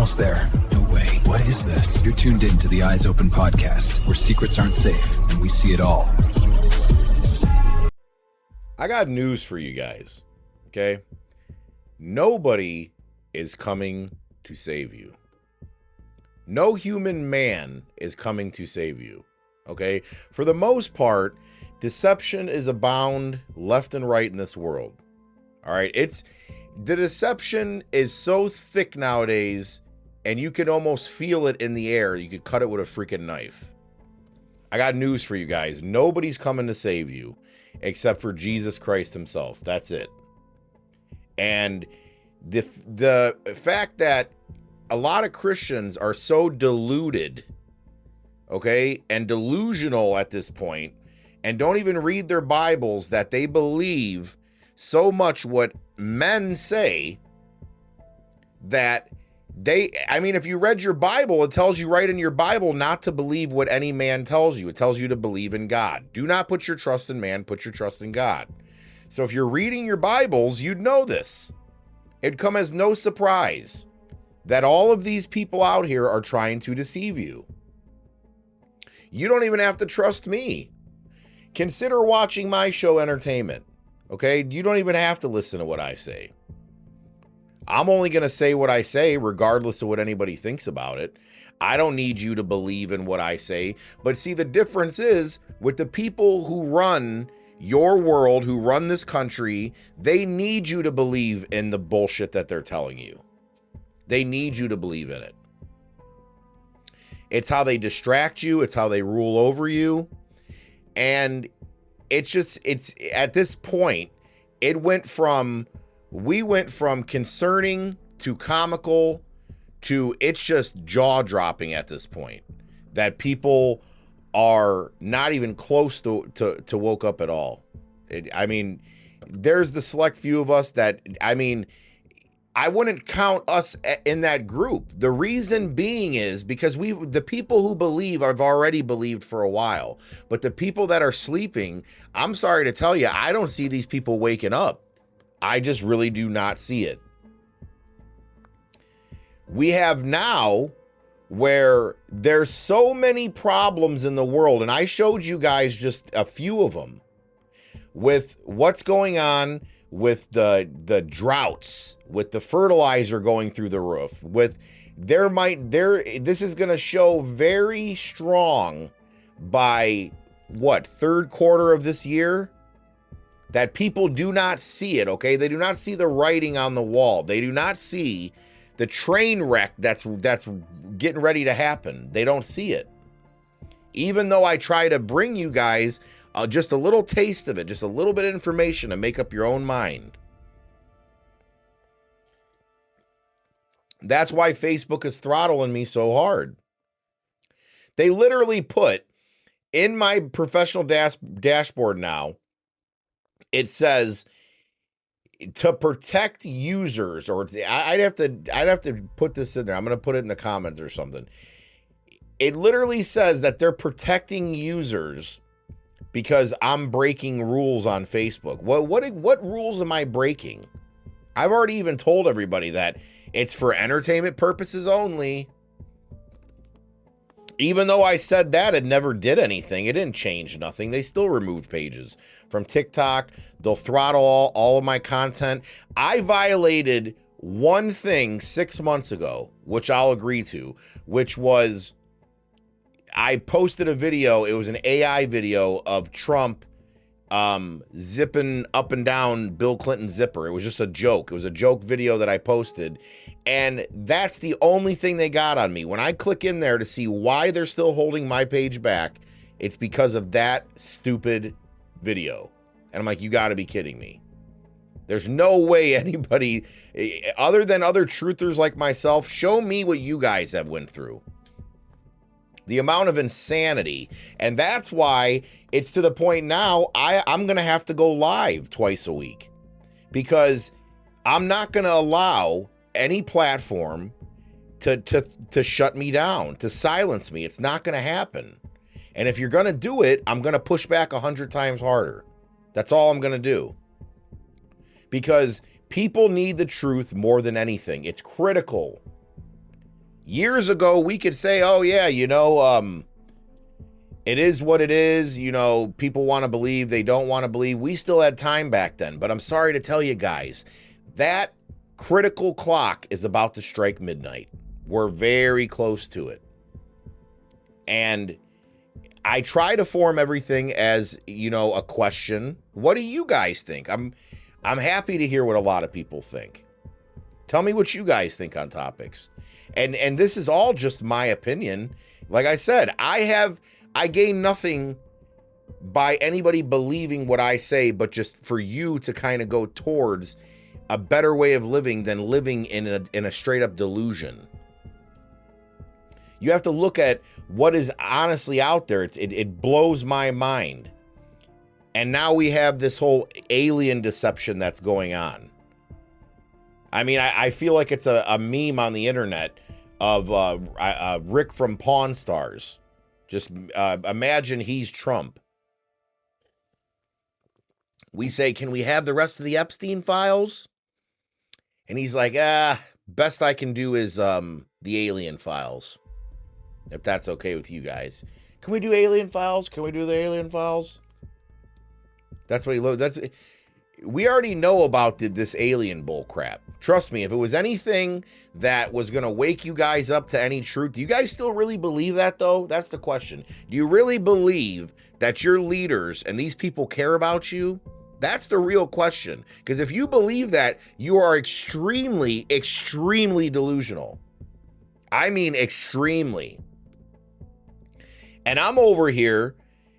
almost there. No way. What is this? You're tuned in to the Eyes Open podcast, where secrets aren't safe and we see it all. I got news for you guys, okay? Nobody is coming to save you. No human man is coming to save you, okay? For the most part, deception is abound left and right in this world, all right? The deception is so thick nowadays, and you can almost feel it in the air. You could cut it with a freaking knife. I got news for you guys. Nobody's coming to save you except for Jesus Christ himself. That's it. And the fact that a lot of Christians are so deluded, okay, and delusional at this point, and don't even read their Bibles, that they believe so much what men say that if you read your Bible, it tells you right in your Bible not to believe what any man tells you. It tells you to believe in God. Do not put your trust in man, put your trust in God. So if you're reading your Bibles, you'd know this. It'd come as no surprise that all of these people out here are trying to deceive you. You don't even have to trust me. Consider watching my show Entertainment, okay? You don't even have to listen to what I say. I'm only going to say what I say regardless of what anybody thinks about it. I don't need you to believe in what I say. But see, the difference is with the people who run your world, who run this country, they need you to believe in the bullshit that they're telling you. They need you to believe in it. It's how they distract you. It's how they rule over you. And it's at this point, we went from concerning to comical to it's just jaw-dropping at this point that people are not even close to woke up at all. There's the select few of us that, I wouldn't count us in that group. The reason being is because the people who believe have already believed for a while. But the people that are sleeping, I'm sorry to tell you, I don't see these people waking up. I just really do not see it. We have now where there's so many problems in the world, and I showed you guys just a few of them, with what's going on with the droughts, with the fertilizer going through the roof, this is going to show very strong by third quarter of this year, that people do not see it, okay? They do not see the writing on the wall. They do not see the train wreck that's getting ready to happen. They don't see it. Even though I try to bring you guys just a little taste of it, just a little bit of information to make up your own mind. That's why Facebook is throttling me so hard. They literally put in my professional dashboard now, it says to protect users, or I'd have to put this in there. I'm going to put it in the comments or something. It literally says that they're protecting users because I'm breaking rules on Facebook. What rules am I breaking? I've already even told everybody that it's for entertainment purposes only. Even though I said that, it never did anything. It didn't change nothing. They still removed pages from TikTok. They'll throttle all of my content. I violated one thing 6 months ago, which I'll agree to, which was I posted a video. It was an AI video of Trump zipping up and down Bill Clinton's zipper. It was just a joke. It was a joke video that I posted. And that's the only thing they got on me. When I click in there to see why they're still holding my page back, it's because of that stupid video. And I'm like, you got to be kidding me. There's no way anybody, other than other truthers like myself, show me what you guys have went through. The amount of insanity. And that's why it's to the point now I'm going to have to go live twice a week, because I'm not going to allow any platform to shut me down, to silence me. It's not going to happen. And if you're going to do it, I'm going to push back 100 times harder. That's all I'm going to do. Because people need the truth more than anything. It's critical. Years ago, we could say, oh, yeah, it is what it is. People want to believe, they don't want to believe. We still had time back then. But I'm sorry to tell you guys, that critical clock is about to strike midnight. We're very close to it. And I try to form everything as, a question. What do you guys think? I'm happy to hear what a lot of people think. Tell me what you guys think on topics. And this is all just my opinion. Like I said, I gain nothing by anybody believing what I say, but just for you to kind of go towards a better way of living than living in a straight up delusion. You have to look at what is honestly out there. It blows my mind. And now we have this whole alien deception that's going on. I mean, I feel like it's a meme on the internet of Rick from Pawn Stars. Just imagine he's Trump. We say, can we have the rest of the Epstein files? And he's like, best I can do is the alien files. If that's okay with you guys. Can we do alien files? Can we do the alien files? That's what he loves. We already know about this alien bull crap. Trust me, if it was anything that was going to wake you guys up to any truth, do you guys still really believe that, though? That's the question. Do you really believe that your leaders and these people care about you? That's the real question. Because if you believe that, you are extremely, extremely delusional. I mean, extremely. And I'm over here,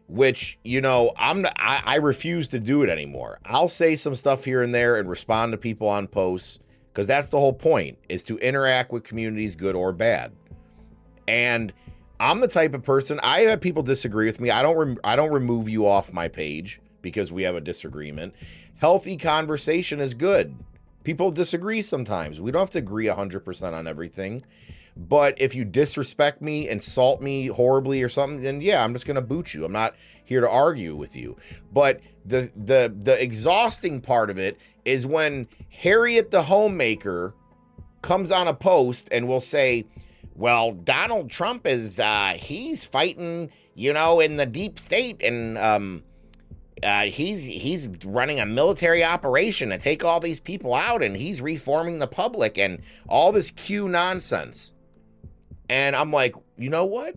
which, I refuse to do it anymore. I'll say some stuff here and there and respond to people on posts, because that's the whole point, is to interact with communities, good or bad. And I'm the type of person, I have people disagree with me. I don't remove you off my page because we have a disagreement. Healthy conversation is good. People disagree sometimes. We don't have to agree 100% on everything. But if you disrespect me, insult me horribly or something, then yeah, I'm just going to boot you. I'm not here to argue with you. But the exhausting part of it is when Harriet the homemaker comes on a post and will say, well, Donald Trump is, he's fighting, in the deep state, and he's running a military operation to take all these people out, and he's reforming the public, and all this Q nonsense. And I'm like, you know what?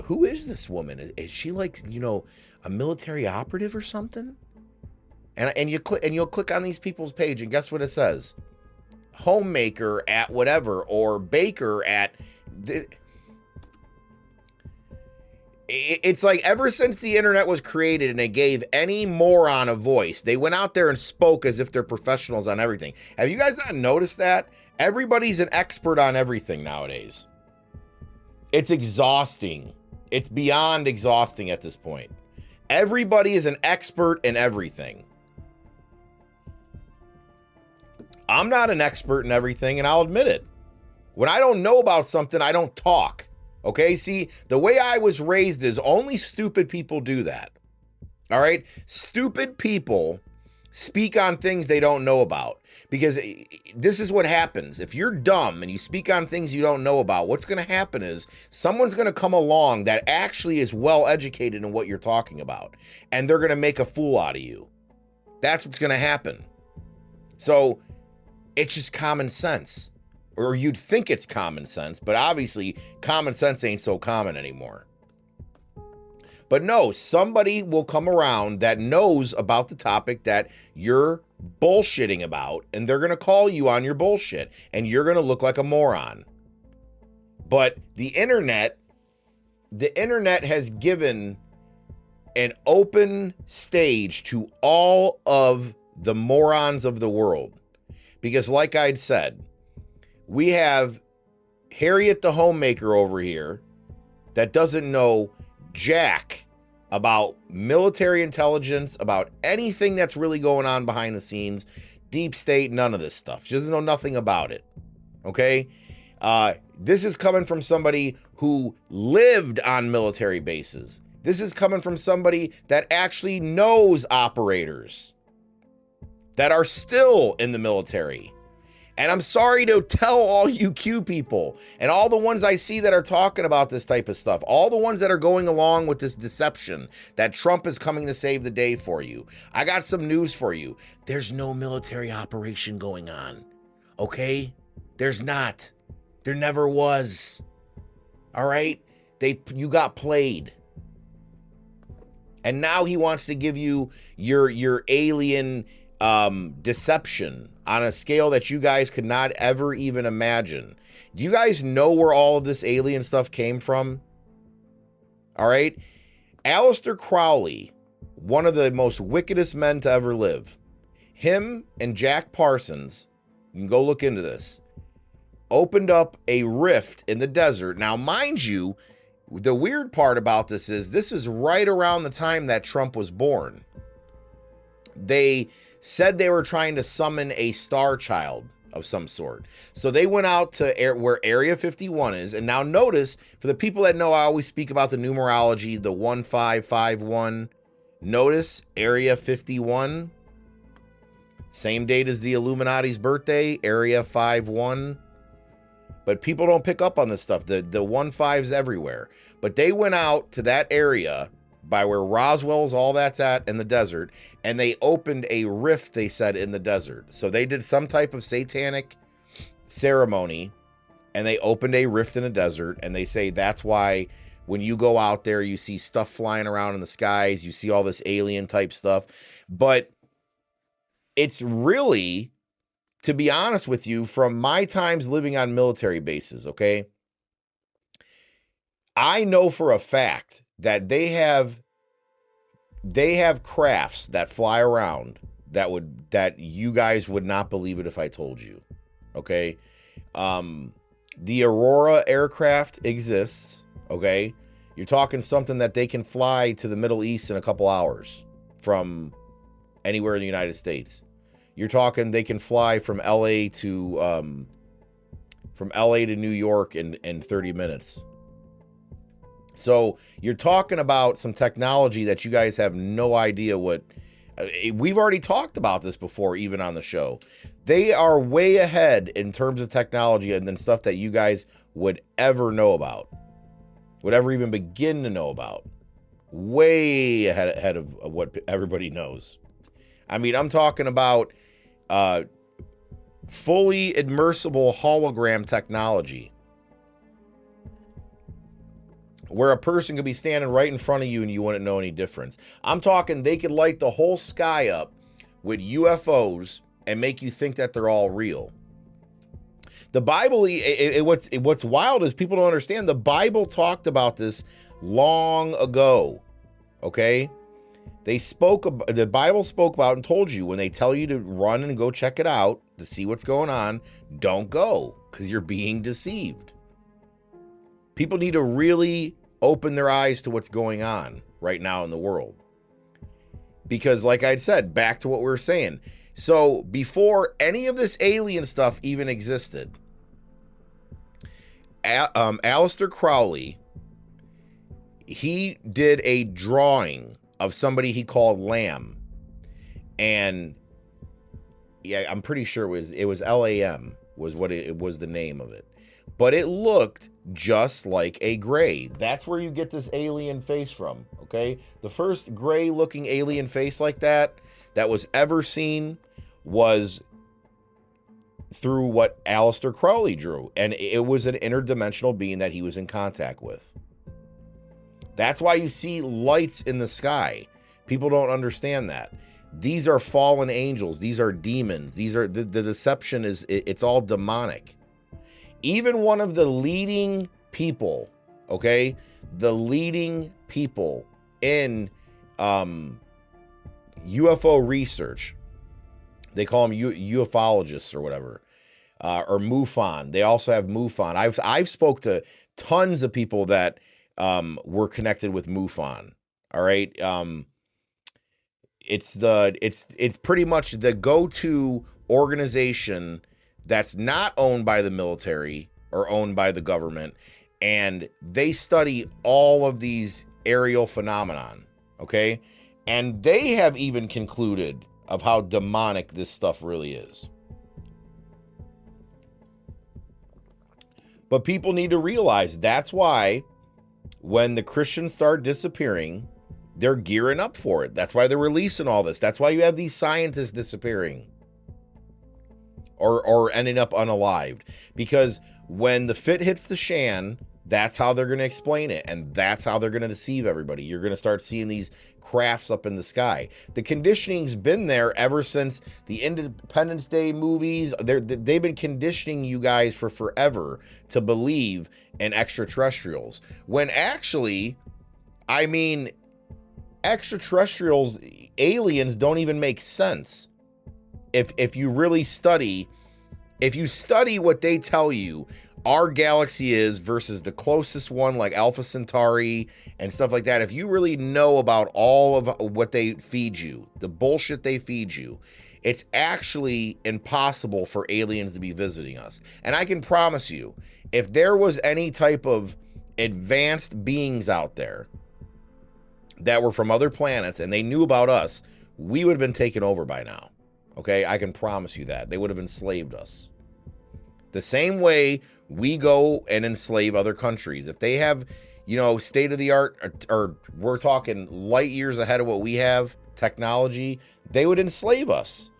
Who is this woman? Is she like, a military operative or something? And you'll click on these people's page, and guess what it says? Homemaker at whatever, or baker at it's like ever since the internet was created and it gave any moron a voice, they went out there and spoke as if they're professionals on everything. Have you guys not noticed that? Everybody's an expert on everything nowadays. It's exhausting. It's beyond exhausting at this point. Everybody is an expert in everything. I'm not an expert in everything, and I'll admit it. When I don't know about something, I don't talk. Okay, see, the way I was raised is only stupid people do that. All right? Stupid people speak on things they don't know about, because this is what happens. If you're dumb and you speak on things you don't know about, what's going to happen is someone's going to come along that actually is well educated in what you're talking about, and they're going to make a fool out of you. That's what's going to happen. So it's just common sense. Or you'd think it's common sense, but obviously common sense ain't so common anymore. But no, somebody will come around that knows about the topic that you're bullshitting about, and they're going to call you on your bullshit, and you're going to look like a moron. But the internet has given an open stage to all of the morons of the world. Because like I'd said, we have Harriet the homemaker over here that doesn't know jack about military intelligence, about anything that's really going on behind the scenes, deep state, none of this stuff. She doesn't know nothing about it, okay? This is coming from somebody who lived on military bases. This is coming from somebody that actually knows operators that are still in the military. And I'm sorry to tell all you Q people and all the ones I see that are talking about this type of stuff, all the ones that are going along with this deception that Trump is coming to save the day for you. I got some news for you. There's no military operation going on, okay? There's not. There never was. All right? You got played. And now he wants to give you your alien deception on a scale that you guys could not ever even imagine. Do you guys know where all of this alien stuff came from? All right. Aleister Crowley, one of the most wickedest men to ever live, him and Jack Parsons, you can go look into this, opened up a rift in the desert. Now, mind you, the weird part about this is right around the time that Trump was born. They said they were trying to summon a star child of some sort. So they went out to where Area 51 is. And now notice, for the people that know, I always speak about the numerology, the 1551. Notice Area 51. Same date as the Illuminati's birthday, Area 51. But people don't pick up on this stuff. The 15's everywhere. But they went out to that area by where Roswell's, all that's at in the desert, and they opened a rift, they said, in the desert. So they did some type of satanic ceremony, and they opened a rift in the desert, and they say that's why when you go out there, you see stuff flying around in the skies, you see all this alien type stuff. But it's really, to be honest with you, from my times living on military bases, okay, I know for a fact that they have crafts that fly around that you guys would not believe it if I told you. Okay. The Aurora aircraft exists. Okay. You're talking something that they can fly to the Middle East in a couple hours from anywhere in the United States. You're talking they can fly from LA to New York in 30 minutes. So you're talking about some technology that you guys have no idea what. We've already talked about this before, even on the show. They are way ahead in terms of technology and then stuff that you guys would ever know about, would ever even begin to know about. Way ahead of what everybody knows. I mean, I'm talking about fully immersible hologram technology, where a person could be standing right in front of you and you wouldn't know any difference. I'm talking they could light the whole sky up with UFOs and make you think that they're all real. The Bible, what's wild is people don't understand. The Bible talked about this long ago, okay? The Bible spoke about and told you when they tell you to run and go check it out to see what's going on, don't go because you're being deceived. People need to really open their eyes to what's going on right now in the world. Because like I said, back to what we were saying. So before any of this alien stuff even existed, Aleister Crowley, he did a drawing of somebody he called Lamb. And yeah, I'm pretty sure it was LAM was what it was, the name of it. But it looked just like a gray. That's where you get this alien face from, okay? The first gray looking alien face like that was ever seen was through what Aleister Crowley drew. And it was an interdimensional being that he was in contact with. That's why you see lights in the sky. People don't understand that. These are fallen angels. These are demons. These are the deception it's all demonic. Even one of the leading people, okay, the leading people in UFO research, they call them ufologists or whatever, or MUFON. They also have MUFON. I've spoke to tons of people that were connected with MUFON. All right, it's pretty much the go-to organization that's not owned by the military or owned by the government, and they study all of these aerial phenomenon, okay? And they have even concluded of how demonic this stuff really is. But people need to realize that's why when the Christians start disappearing, they're gearing up for it. That's why they're releasing all this. That's why you have these scientists disappearing or ending up unalived. Because when the fit hits the shan, that's how they're going to explain it. And that's how they're going to deceive everybody. You're going to start seeing these crafts up in the sky. The conditioning's been there ever since the Independence Day movies. They've been conditioning you guys for forever to believe in extraterrestrials. When actually, I mean, extraterrestrials, aliens don't even make sense. If you really study, if you study what they tell you our galaxy is versus the closest one like Alpha Centauri and stuff like that, if you really know about all of what they feed you, the bullshit they feed you, it's actually impossible for aliens to be visiting us. And I can promise you, if there was any type of advanced beings out there that were from other planets and they knew about us, we would have been taken over by now. Okay, I can promise you that. They would have enslaved us. The same way we go and enslave other countries. If they have, you know, state of the art, or we're talking light years ahead of what we have, technology, they would enslave us.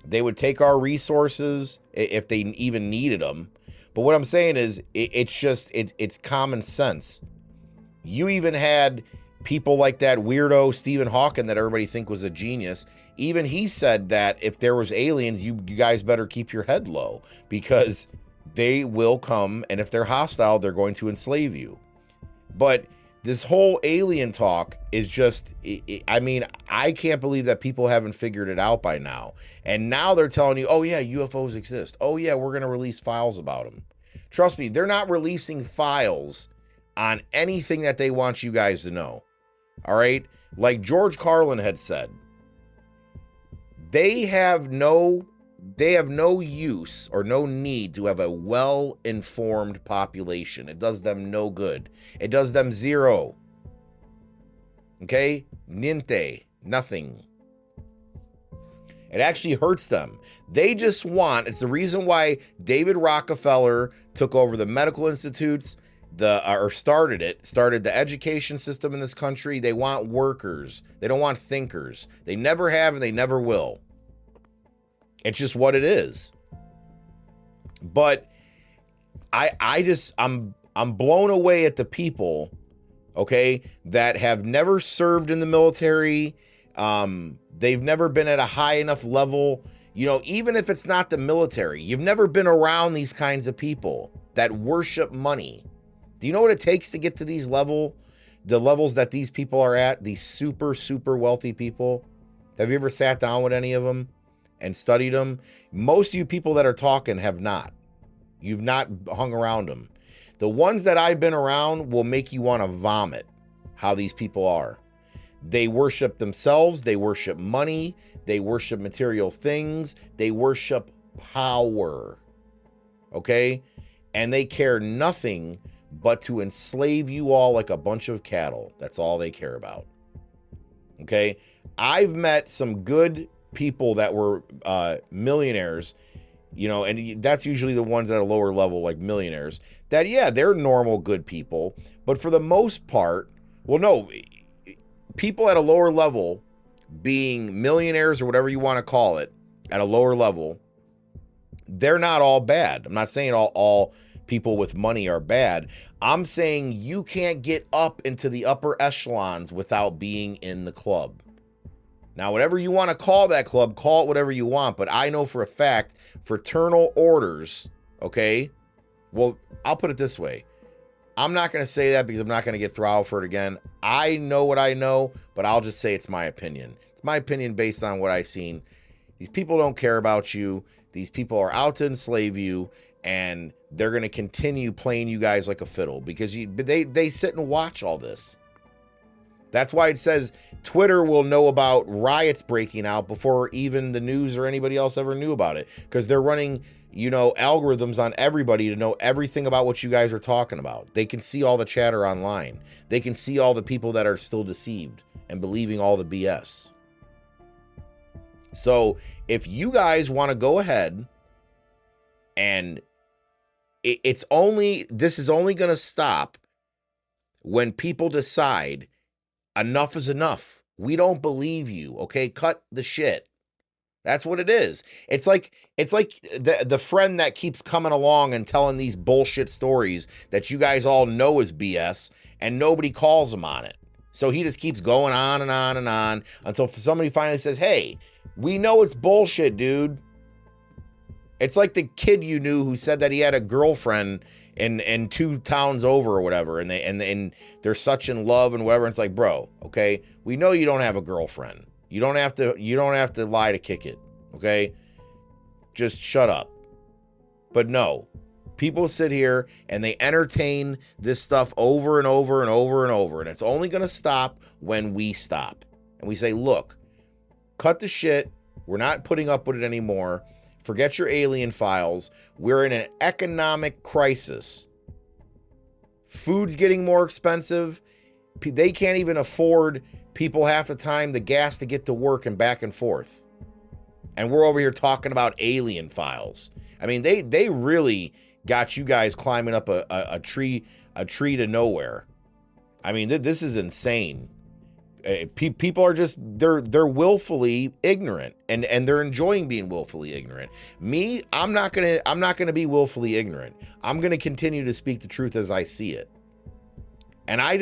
They would take our resources if they even needed them. But what I'm saying is, it's common sense. You even had people like that weirdo Stephen Hawking that everybody think was a genius. Even he said that if there was aliens, you guys better keep your head low because they will come, and if they're hostile, they're going to enslave you. But this whole alien talk is just, I mean, I can't believe that people haven't figured it out by now. And now they're telling you, oh yeah, UFOs exist. Oh yeah, we're going to release files about them. Trust me, they're not releasing files on anything that they want you guys to know. All right? Like George Carlin had said, they have no use or no need to have a well-informed population. It does them no good. It does them zero. Okay? Niente. Nothing. It actually hurts them. They just want, it's the reason why David Rockefeller took over the medical institutes, started the education system in this country. They want workers. They don't want thinkers. They never have and they never will. It's just what it is. But I'm blown away at the people, okay, that have never served in the military. They've never been at a high enough level. You know, even if it's not the military, you've never been around these kinds of people that worship money. Do you know what it takes to get to these the levels that these people are at, these super, super wealthy people? Have you ever sat down with any of them and studied them? Most of you people that are talking have not. You've not hung around them. The ones that I've been around will make you want to vomit how these people are. They worship themselves. They worship money. They worship material things. They worship power. Okay? And they care nothing but to enslave you all like a bunch of cattle. That's all they care about. Okay? I've met some good people that were millionaires, you know, and that's usually the ones at a lower level, like millionaires, that, yeah, they're normal, good people. But for the most part, well, no, people at a lower level, being millionaires or whatever you want to call it, at a lower level, they're not all bad. I'm not saying all people with money are bad. I'm saying you can't get up into the upper echelons without being in the club. Now, whatever you want to call that club, call it whatever you want. But I know for a fact, fraternal orders, okay? Well, I'll put it this way. I'm not going to say that because I'm not going to get throttled for it again. I know what I know, but I'll just say it's my opinion. It's my opinion based on what I've seen. These people don't care about you. These people are out to enslave you, and they're going to continue playing you guys like a fiddle because they sit and watch all this. That's why it says Twitter will know about riots breaking out before even the news or anybody else ever knew about it, because they're running, you know, algorithms on everybody to know everything about what you guys are talking about. They can see all the chatter online. They can see all the people that are still deceived and believing all the BS. So if you guys want to go ahead and this is only going to stop when people decide enough is enough. We don't believe you. Okay. Cut the shit. That's what it is. It's like the friend that keeps coming along and telling these bullshit stories that you guys all know is BS and nobody calls him on it. So he just keeps going on and on and on until somebody finally says, hey, we know it's bullshit, dude. It's like the kid you knew who said that he had a girlfriend in 2 towns over or whatever, and they're such in love and whatever. And it's like, bro, okay, we know you don't have a girlfriend. You don't have to lie to kick it, okay? Just shut up. But no, people sit here and they entertain this stuff over and over and over and over, and it's only going to stop when we stop. And we say, look, cut the shit. We're not putting up with it anymore. Forget your alien files. We're in an economic crisis. Food's getting more expensive. They can't even afford people half the time the gas to get to work and back and forth. And we're over here talking about alien files. I mean, they really got you guys climbing up a tree to nowhere. I mean, this is insane. People are just they're willfully ignorant, and they're enjoying being willfully ignorant. Me, I'm not gonna be willfully ignorant. I'm gonna continue to speak the truth as I see it. And I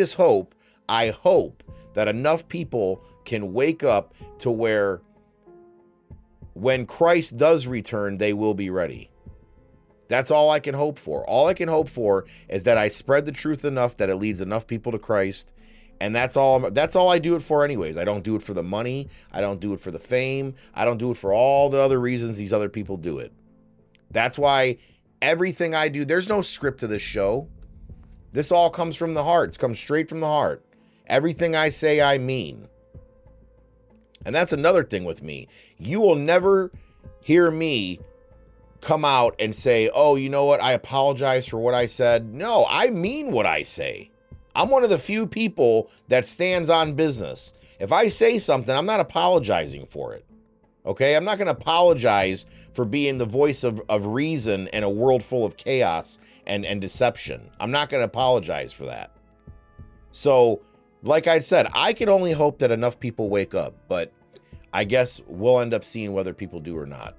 hope that enough people can wake up to where when Christ does return, they will be ready. That's all I can hope for. All I can hope for is that I spread the truth enough that it leads enough people to Christ. And that's all I do it for anyways. I don't do it for the money. I don't do it for the fame. I don't do it for all the other reasons these other people do it. That's why everything I do, there's no script to this show. This all comes from the heart. It comes straight from the heart. Everything I say, I mean. And that's another thing with me. You will never hear me come out and say, oh, you know what? I apologize for what I said. No, I mean what I say. I'm one of the few people that stands on business. If I say something, I'm not apologizing for it. Okay? I'm not going to apologize for being the voice of reason in a world full of chaos and deception. I'm not going to apologize for that. So, like I said, I can only hope that enough people wake up, but I guess we'll end up seeing whether people do or not.